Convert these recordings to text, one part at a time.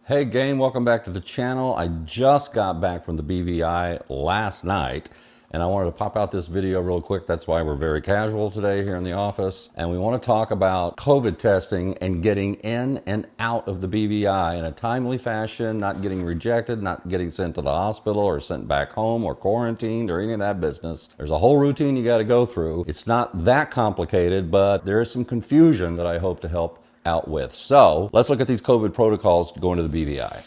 Hey gang, welcome back to the channel. I just got back from the BVI last night and I wanted to pop out this video real quick. That's why we're very casual today here in the office. And we want to talk about COVID testing and getting in and out of the BVI in a timely fashion, not getting rejected, not getting sent to the hospital or sent back home or quarantined or any of that business. There's a whole routine you got to go through. It's not that complicated, but there is some confusion that I hope to help out with. So let's look at these COVID protocols going to the BVI.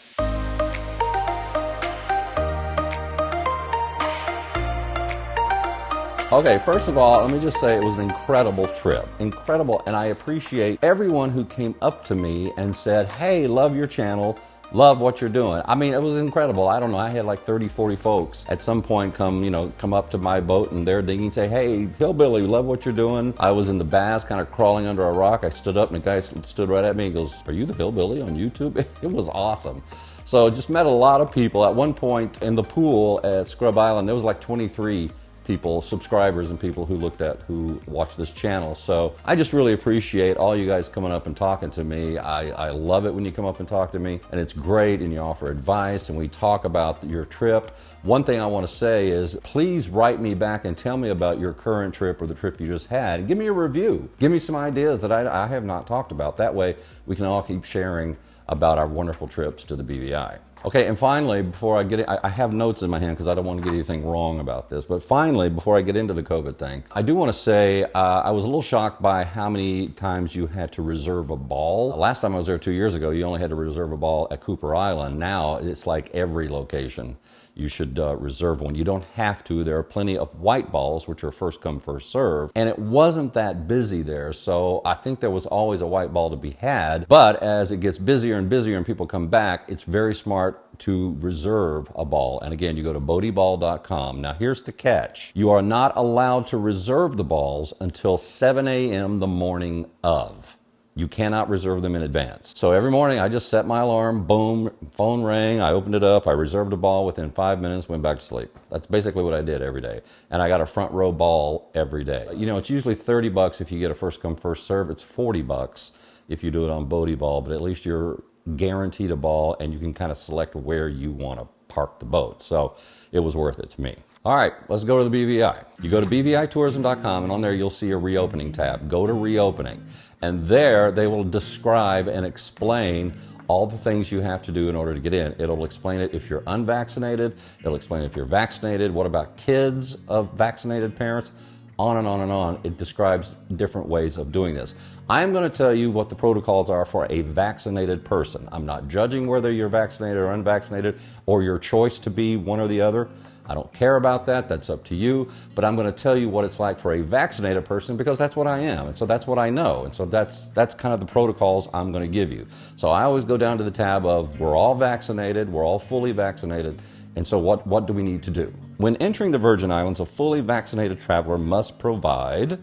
Okay, first of all, let me just say it was an incredible trip. Incredible, and I appreciate everyone who came up to me and said, hey, love your channel, love what you're doing. I mean, it was incredible. I don't know, I had like 30, 40 folks at some point come up to my boat and they're digging and say, hey, Hillbilly, love what you're doing. I was in the bass kind of crawling under a rock. I stood up and the guy stood right at me and goes, are you the Hillbilly on YouTube? It was awesome. So just met a lot of people. At one point in the pool at Scrub Island, there was like 23 people, subscribers and people who watch this channel. So I just really appreciate all you guys coming up and talking to me. I love it when you come up and talk to me, and it's great, and you offer advice and we talk about your trip. One thing I want to say is please write me back and tell me about your current trip or the trip you just had, and give me a review. Give me some ideas that I have not talked about. That way we can all keep sharing about our wonderful trips to the BVI. Okay, and finally, before I get in, I have notes in my hand because I don't want to get anything wrong about this, but finally, before I get into the COVID thing, I do want to say I was a little shocked by how many times you had to reserve a ball. Last time I was there 2 years ago, you only had to reserve a ball at Cooper Island. Now, it's like every location you should reserve one. You don't have to. There are plenty of white balls, which are first come, first serve. And it wasn't that busy there, so I think there was always a white ball to be had. But as it gets busier and busier and people come back, it's very smart to reserve a ball. And again, you go to bodyball.com. Now here's the catch. You are not allowed to reserve the balls until 7 a.m. the morning of. You cannot reserve them in advance. So every morning I just set my alarm, boom, phone rang, I opened it up, I reserved a ball within 5 minutes, went back to sleep. That's basically what I did every day. And I got a front row ball every day. You know, it's usually $30 if you get a first come, first serve. It's $40 if you do it on Bodie Ball, but at least you're guaranteed a ball and you can kind of select where you want to park the boat. So it was worth it to me. All right, let's go to the BVI. You go to bvitourism.com and on there you'll see a reopening tab. Go to reopening. And there they will describe and explain all the things you have to do in order to get in. It'll explain it if you're unvaccinated. It'll explain if you're vaccinated. What about kids of vaccinated parents? On and on and on. It describes different ways of doing this. I'm going to tell you what the protocols are for a vaccinated person. I'm not judging whether you're vaccinated or unvaccinated or your choice to be one or the other. I don't care about that. That's up to you. But I'm going to tell you what it's like for a vaccinated person because that's what I am. And so that's what I know. And so that's kind of the protocols I'm going to give you. So I always go down to the tab of we're all vaccinated. We're all fully vaccinated. And so what do we need to do? When entering the Virgin Islands, a fully vaccinated traveler must provide,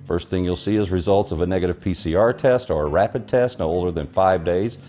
first thing you'll see is results of a negative PCR test or a rapid test no older than 5 days.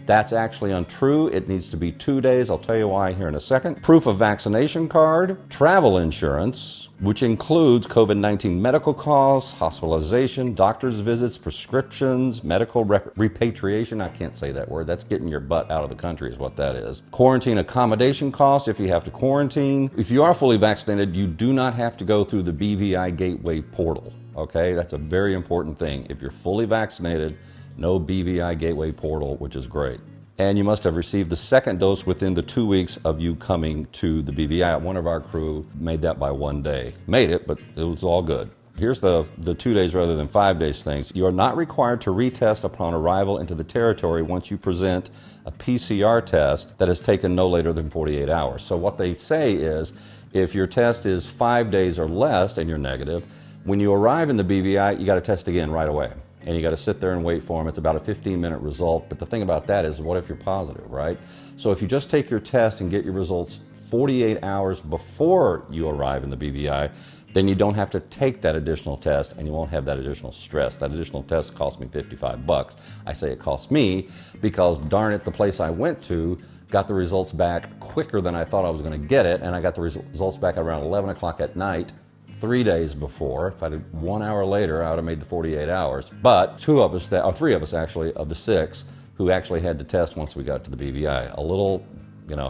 That's actually untrue. It needs to be 2 days. I'll tell you why here in a second. Proof of vaccination card, travel insurance, which includes COVID-19 medical costs, hospitalization, doctor's visits, prescriptions, medical repatriation. I can't say that word. That's getting your butt out of the country is what that is. Quarantine accommodation costs if you have to quarantine. If you are fully vaccinated, you do not have to go through the BVI Gateway portal. Okay, that's a very important thing. If you're fully vaccinated, no BVI Gateway portal, which is great. And you must have received the second dose within the 2 weeks of you coming to the BVI. One of our crew made that by 1 day. Made it, but it was all good. Here's the 2 days rather than 5 days things. You are not required to retest upon arrival into the territory once you present a PCR test that is taken no later than 48 hours. So what they say is if your test is 5 days or less and you're negative, when you arrive in the BVI, you got to test again right away. And you got to sit there and wait for them. It's about a 15-minute result. But the thing about that is, what if you're positive, right? So if you just take your test and get your results 48 hours before you arrive in the BVI, then you don't have to take that additional test and you won't have that additional stress. That additional test cost me $55. I say it cost me because, darn it, the place I went to got the results back quicker than I thought I was going to get it. And I got the results back around 11 o'clock at night 3 days before. If I did 1 hour later, I would have made the 48 hours. But 3 of us actually, of the 6, who actually had to test once we got to the BVI. A little,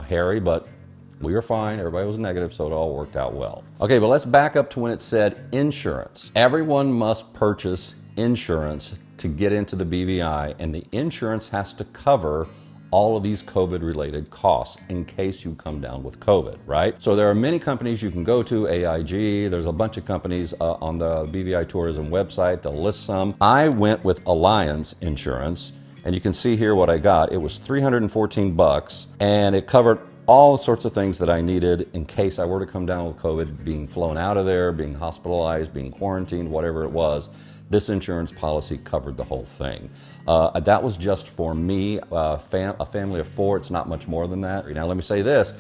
hairy, but we were fine. Everybody was negative, so it all worked out well. Okay, but let's back up to when it said insurance. Everyone must purchase insurance to get into the BVI, and the insurance has to cover all of these COVID-related costs in case you come down with COVID, right? So there are many companies you can go to, AIG, there's a bunch of companies on the BVI Tourism website, they'll list some. I went with Alliance Insurance, and you can see here what I got. It was $314, and it covered all sorts of things that I needed in case I were to come down with COVID, being flown out of there, being hospitalized, being quarantined, whatever it was. This insurance policy covered the whole thing. That was just for me, a family of 4. It's not much more than that. Now let me say this,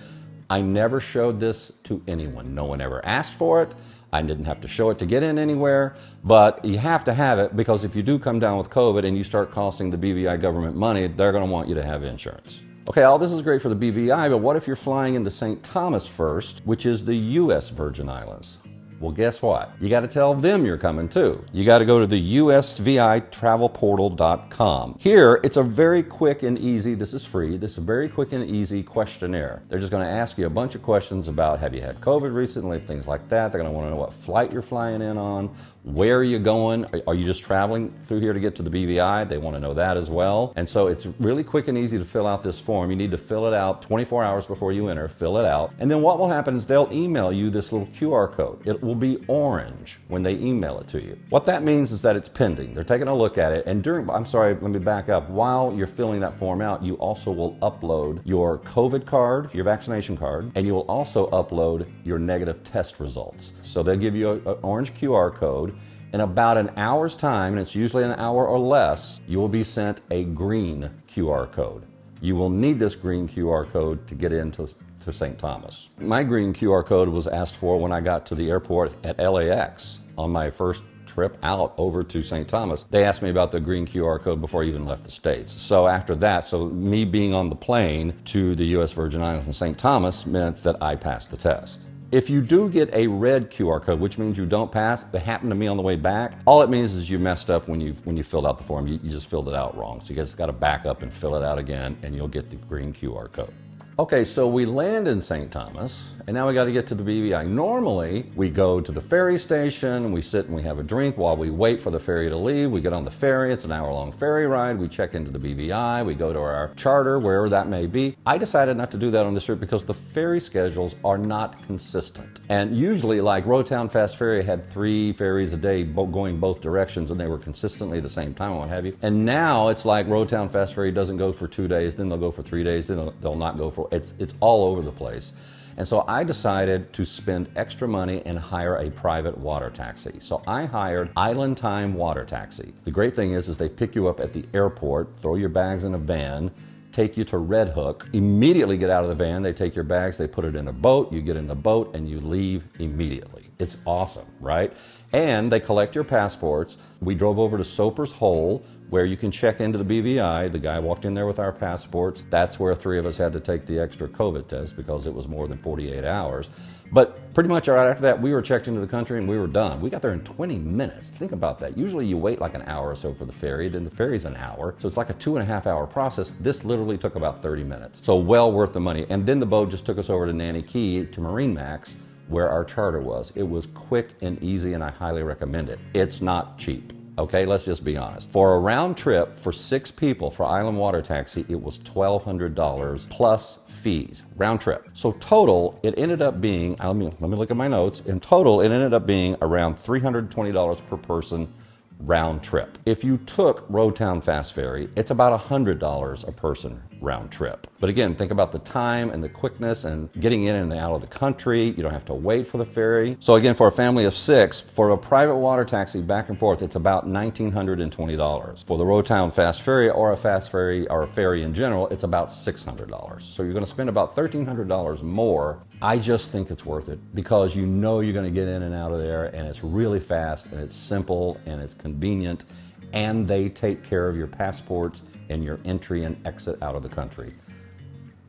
I never showed this to anyone. No one ever asked for it. I didn't have to show it to get in anywhere, but you have to have it because if you do come down with COVID and you start costing the BVI government money, they're gonna want you to have insurance. Okay, all this is great for the BVI, but what if you're flying into St. Thomas first, which is the U.S. Virgin Islands? Well, guess what? You got to tell them you're coming too. You got to go to the usvitravelportal.com. Here, it's a very quick and easy, this is free, this is a very quick and easy questionnaire. They're just going to ask you a bunch of questions about have you had COVID recently, things like that. They're going to want to know what flight you're flying in on, where are you going, are you just traveling through here to get to the BVI? They want to know that as well. And so it's really quick and easy to fill out this form. You need to fill it out 24 hours before you enter, fill it out. And then what will happen is they'll email you this little QR code. It will be orange when they email it to you. What that means is that it's pending. They're taking a look at it, and let me back up. While you're filling that form out, you also will upload your COVID card, your vaccination card, and you will also upload your negative test results. So they'll give you an orange QR code. In about an hour's time, and it's usually an hour or less, you will be sent a green QR code. You will need this green QR code to get into St. Thomas. My green QR code was asked for when I got to the airport at LAX on my first trip out over to St. Thomas. They asked me about the green QR code before I even left the States. So after that, me being on the plane to the U.S. Virgin Islands and St. Thomas meant that I passed the test. If you do get a red QR code, which means you don't pass, it happened to me on the way back, all it means is you messed up when you filled out the form. You just filled it out wrong. So you just got to back up and fill it out again, and you'll get the green QR code. Okay, so we land in St. Thomas, and now we got to get to the BVI. Normally, we go to the ferry station, we sit and we have a drink while we wait for the ferry to leave. We get on the ferry, it's an hour-long ferry ride. We check into the BVI, we go to our charter, wherever that may be. I decided not to do that on this trip because the ferry schedules are not consistent. And usually, like Rotown Fast Ferry had 3 ferries a day going both directions, and they were consistently the same time and what have you. And now it's like Rotown Fast Ferry doesn't go for 2 days, then they'll go for 3 days, then they'll not go for it's all over the place. And so I decided to spend extra money and hire a private water taxi. So I hired Island Time Water Taxi. The great thing is they pick you up at the airport, throw your bags in a van, take you to Red Hook, immediately get out of the van, they take your bags, they put it in a boat, you get in the boat, and you leave immediately. It's awesome, right? And they collect your passports. We drove over to Soper's Hole, where you can check into the BVI. The guy walked in there with our passports. That's where 3 of us had to take the extra COVID test because it was more than 48 hours. But pretty much right after that, we were checked into the country and we were done. We got there in 20 minutes. Think about that. Usually you wait like an hour or so for the ferry, then the ferry's an hour. So it's like a 2.5-hour process. This literally took about 30 minutes. So well worth the money. And then the boat just took us over to Nanny Key to Marine Max, where our charter was. It was quick and easy, and I highly recommend it. It's not cheap. Okay, let's just be honest. For a round trip for 6 people for Island Water Taxi, it was $1,200 plus fees, round trip. So total, it ended up being, let me look at my notes. In total, it ended up being around $320 per person round trip. If you took Rotown Fast Ferry, it's about $100 a person round trip. But again, think about the time and the quickness and getting in and out of the country. You don't have to wait for the ferry. So again, for a family of 6, for a private water taxi back and forth, it's about $1,920. For the Rotown Fast Ferry or a fast ferry or a ferry in general, it's about $600. So you're going to spend about $1,300 more. I just think it's worth it because you know you're going to get in and out of there, and it's really fast and it's simple and it's convenient, and they take care of your passports and your entry and exit out of the country.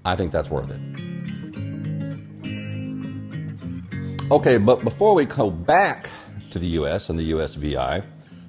I think that's worth it. Okay, but before we go back to the U.S. and the USVI,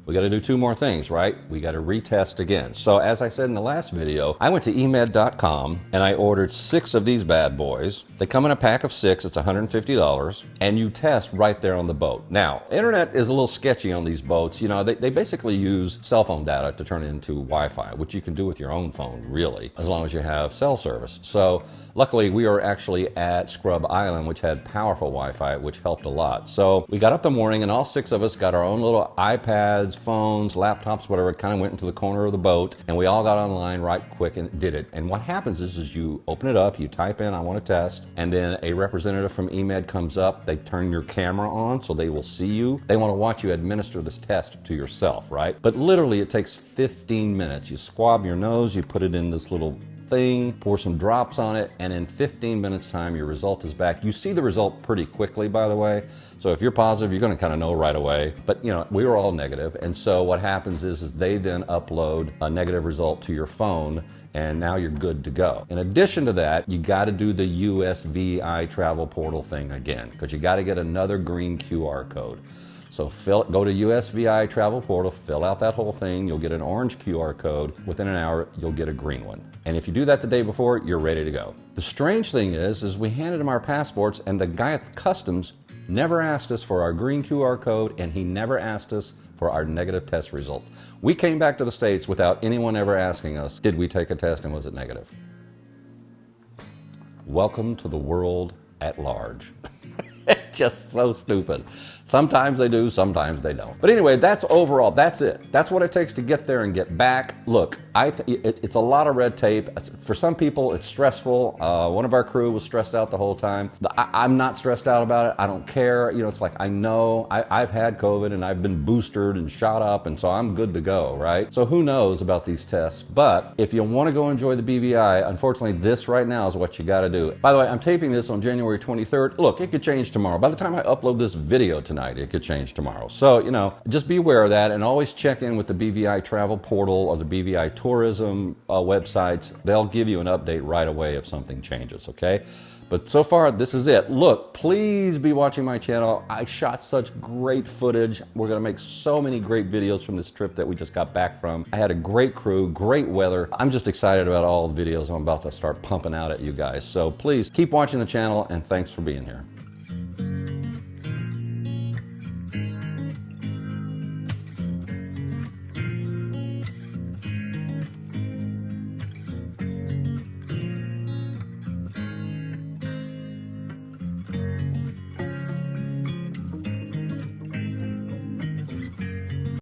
We got to do 2 more things, right? We got to retest again. So as I said in the last video, I went to emed.com and I ordered 6 of these bad boys. They come in a pack of 6. It's $150, and you test right there on the boat. Now, internet is a little sketchy on these boats. You know, they basically use cell phone data to turn it into Wi-Fi, which you can do with your own phone, really, as long as you have cell service. So luckily, we were actually at Scrub Island, which had powerful Wi-Fi, which helped a lot. So we got up the morning, and all 6 of us got our own little iPads, phones, laptops, whatever, kind of went into the corner of the boat, and we all got online right quick and did it. And what happens is you open it up, you type in, I want to test, and then a representative from eMed comes up, they turn your camera on so they will see you. They want to watch you administer this test to yourself, right? But literally it takes 15 minutes. You swab your nose, you put it in this little thing, pour some drops on it, and in 15 minutes time your result is back. You see the result pretty quickly, by the way. So if you're positive, you're going to kind of know right away. But you know, we were all negative, and so what happens is they then upload a negative result to your phone, and now you're good to go. In addition to that, you got to do the USVI travel portal thing again, because you got to get another green QR code. So go to USVI Travel Portal, fill out that whole thing, you'll get an orange QR code. Within an hour, you'll get a green one. And if you do that the day before, you're ready to go. The strange thing is we handed him our passports, and the guy at the customs never asked us for our green QR code, and he never asked us for our negative test results. We came back to the States without anyone ever asking us, did we take a test and was it negative? Welcome to the world at large. Just so stupid. Sometimes they do, sometimes they don't. But anyway, that's overall, that's it. That's what it takes to get there and get back. Look, it's a lot of red tape. For some people, it's stressful. One of our crew was stressed out the whole time. I'm not stressed out about it. I don't care. You know, it's like, I know I've had COVID and I've been boosted and shot up, and so I'm good to go, right? So who knows about these tests? But if you want to go enjoy the BVI, unfortunately, this right now is what you got to do. By the way, I'm taping this on January 23rd. Look, it could change tomorrow. By the time I upload this video tonight, it could change tomorrow. So, you know, just be aware of that, and always check in with the BVI Travel Portal or the BVI Tourism websites. They'll give you an update right away if something changes, okay? But so far, this is it. Look, please be watching my channel. I shot such great footage. We're gonna make so many great videos from this trip that we just got back from. I had a great crew, great weather. I'm just excited about all the videos I'm about to start pumping out at you guys. So please keep watching the channel, and thanks for being here.